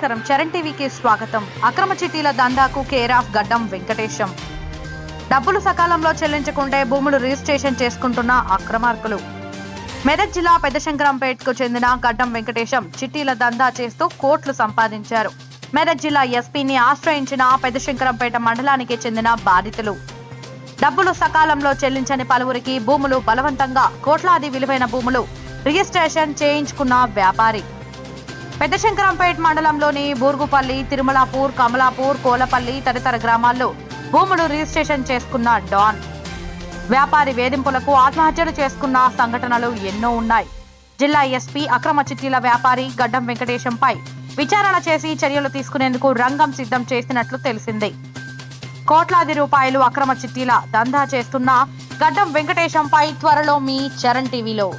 నమస్కారం. చరణ్ టీవీకి స్వాగతం. అక్రమ చిట్టీల దందాకు కేర్ ఆఫ్ గడ్డం వెంకటేశం. డబ్బులు సకాలంలో చెల్లించకుంటే భూములు రిజిస్ట్రేషన్ చేసుకుంటున్న అక్రమార్కులు. మెదక్ జిల్లా పెద్దశంకరంపేటకు చెందిన గడ్డం వెంకటేశం చిట్టీల దందా చేస్తూ కోట్లు సంపాదించారు. మెదక్ జిల్లా ఎస్పీని ఆశ్రయించిన పెద్దశంకరంపేట మండలానికి చెందిన బాధితులు డబ్బులు సకాలంలో చెల్లించని పలువురికి భూములు బలవంతంగా కోట్లాది విలువైన భూములు రిజిస్ట్రేషన్ చేయించుకున్న వ్యాపారి. పెద్దశంకరంపేట మండలంలోని బూర్గుపల్లి, తిరుమలాపూర్, కమలాపూర్, కోలపల్లి తదితర గ్రామాల్లో భూములు రిజిస్ట్రేషన్ చేసుకున్న డాన్ వ్యాపారి వేధింపులకు ఆత్మహత్యలు చేసుకున్న సంఘటనలు ఎన్నో ఉన్నాయి. జిల్లా ఎస్పీ అక్రమ చిట్టీల వ్యాపారి గడ్డం వెంకటేశంపై విచారణ చేసి చర్యలు తీసుకునేందుకు రంగం సిద్ధం చేసినట్లు తెలిసింది. కోట్లాది రూపాయలు అక్రమ చిట్టీల దందా చేస్తున్న గడ్డం వెంకటేశంపై త్వరలో మీ చరణ్ టీవీలో.